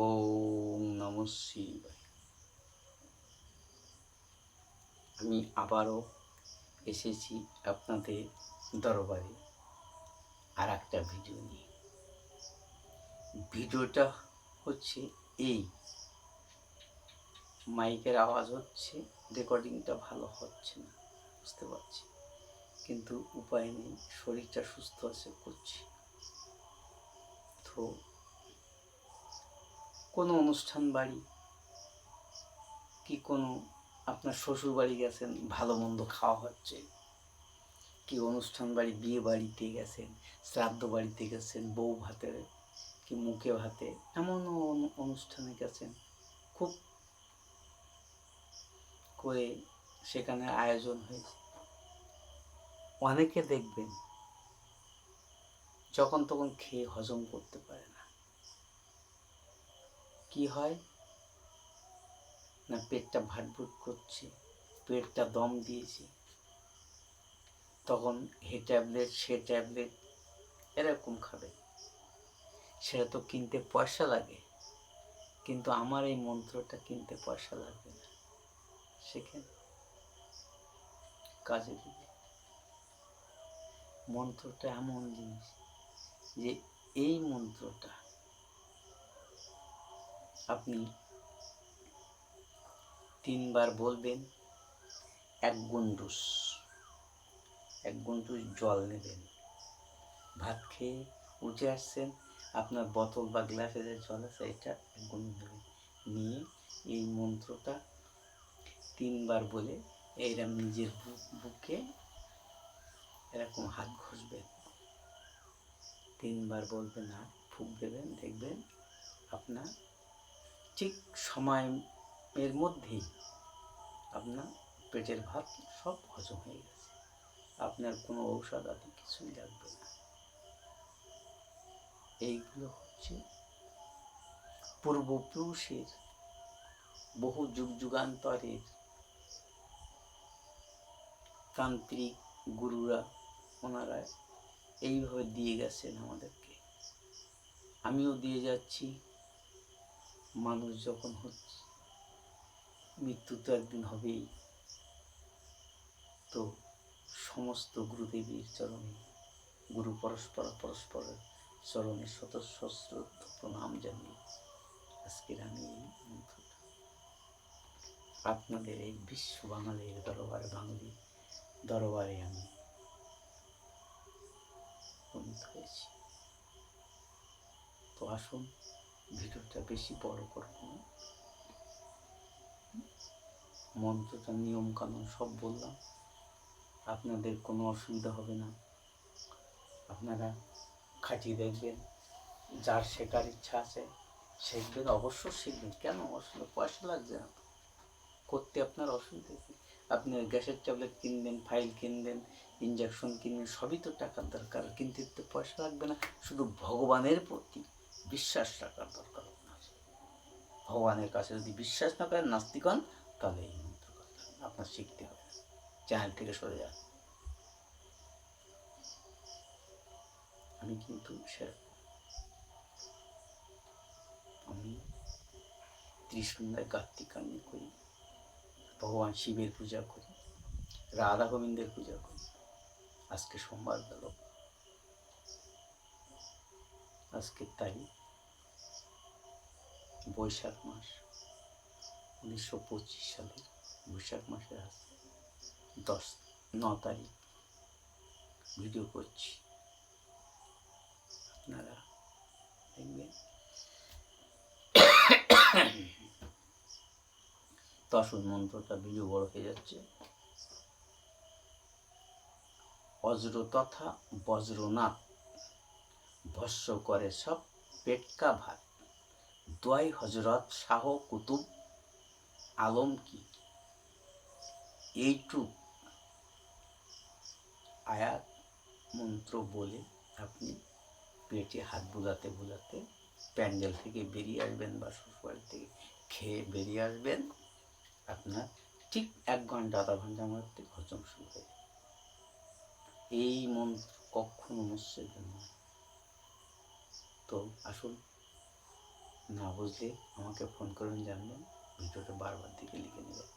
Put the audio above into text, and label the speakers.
Speaker 1: ওম নমঃ শিবায়। আমি আবারও এসেছি আপনাদের দরবারে আর একটা ভিডিও নিয়ে। ভিডিওটা হচ্ছে এই, মাইকের আওয়াজ হচ্ছে, রেকর্ডিংটা ভালো হচ্ছে না, বুঝতে পারছি, কিন্তু উপায় নেই, শরীরটা সুস্থ আছে, করছি। তো কোনো অনুষ্ঠান বাড়ি কি কোনো আপনার শ্বশুর বাড়ি গেছেন, ভালো মন্দ খাওয়া হচ্ছে, কি অনুষ্ঠান বাড়ি, বিয়ে বাড়িতে গেছেন, শ্রাদ্ধ বাড়িতে গেছেন, বউ ভাতে কি মুখে ভাতে, এমনও অনুষ্ঠানে গেছেন, খুব করে সেখানে আয়োজন হয়েছে। অনেকে দেখবেন যখন তখন খেয়ে হজম করতে পারে না। কি হয় না, পেটটা ভাটভুট করছে, পেটটা দম দিয়েছে, তখন হে ট্যাবলেট সে ট্যাবলেট এরকম খাবে। সেটা তো কিনতে পয়সা লাগে, কিন্তু আমার এই মন্ত্রটা কিনতে পয়সা লাগবে না, সেখানে কাজে দিবে। মন্ত্রটা এমন জিনিস যে এই মন্ত্রটা আপনি 3 বার বলবেন। এক গুন্ডুস জল নেবেন। ভাত খেয়ে উঠে আসছেন, আপনার বোতল বা গ্লাসে যে জল আছে এটা 1 গুন্ডুস নেবেন, নিয়ে এই মন্ত্রটা 3 বার বলে এইরকম নিজের বুকে এরকম হাত ঘষবেন। 3 বার বলবেন আর ফুঁক দেবেন, দেখবেন আপনার ঠিক সময়ের মধ্যেই আপনার পেটের ভাত সব হজম হয়ে গেছে। আপনার কোনো ঔষধ আদি কিছুই লাগবে না। এইগুলো হচ্ছে পূর্বপুরুষের, বহু যুগ যুগান্তরের তান্ত্রিক গুরুরা, ওনারা এইভাবে দিয়ে গেছেন আমাদেরকে। আমিও দিয়ে যাচ্ছি। মানুষ যখন হচ্ছে, মৃত্যু তো একদিন হবেই। তো সমস্ত গুরুদেবীর চরণে, গুরু পরস্পরের চরণে শত সহস্রোদ্ধ প্রণাম জানিয়ে আজকের আমি এই মন্ত্রটা আপনাদের এই বিশ্ব বাঙালির দরবারে, বাঙালি দরবারে আমি উপনীত হয়েছি। তো আসুন, ভিডিওটা বেশি বড় করব না, মন্ত্রটা নিয়ম কানুন সব বললাম, আপনাদের কোনো অসুবিধা হবে না। আপনারা খাটিয়ে দেখবেন, যার শেখার ইচ্ছা আছে শিখবেন, অবশ্য শিখবেন, কেন অসুবিধা, পয়সা লাগছে না করতে, আপনার অসুবিধা কি? আপনি গ্যাসের ট্যাবলেট কিনবেন, ফাইল কিনবেন, ইঞ্জেকশন কিনবেন, সবই তো টাকার দরকার, কিনতে তো পয়সা লাগবে না। শুধু ভগবানের প্রতি বিশ্বাস রাখার দরকার আপনার। ভগবানের কাছে যদি বিশ্বাস না করেন, নাস্তিক হন, তাহলে এই মন্ত্র আপনার শিখতে হবে। চ্যানেল থেকে সরে যান। আমি কিন্তু আমি ত্রিসন্ধ্যায় কার্তিকান্নি করি, ভগবান শিবের পূজা করি, রাধা গোবিন্দের পূজা করি। আজকে সোমবার গেল, আজকের তারিখ বৈশাখ মাস, 1925 সালের বৈশাখ মাসের আজ 9 তারিখ ভিডিও করছি। আপনারা দেখবেন। তো আসুন, মন্ত্রটা ভিডিও বড় হয়ে যাচ্ছে। অজ্র তথা বজ্রনাথ ভস্য করে সব পেটকা ভাত, দোয়াই হজরত শাহ কুতুব আলম কি। এইটুক আয়াত মন্ত্র বলে আপনি পেটে হাত বুলাতে বুলাতে প্যান্ডেল থেকে বেরিয়ে আসবেন বা শ্বশুরবাড়ি থেকে খেয়ে বেরিয়ে আসবেন। আপনার ঠিক 1 ঘন্টা 1/2 ঘন্টার মধ্যে হজম শুরু হয়ে যাবে। এই মন্ত্র কখনো মুসিদ নয়। তো আসুন, না বুঝলে আমাকে ফোন করুন, জানবেন, ভিডিওটা বারবার দিকে লিখে নেবেন।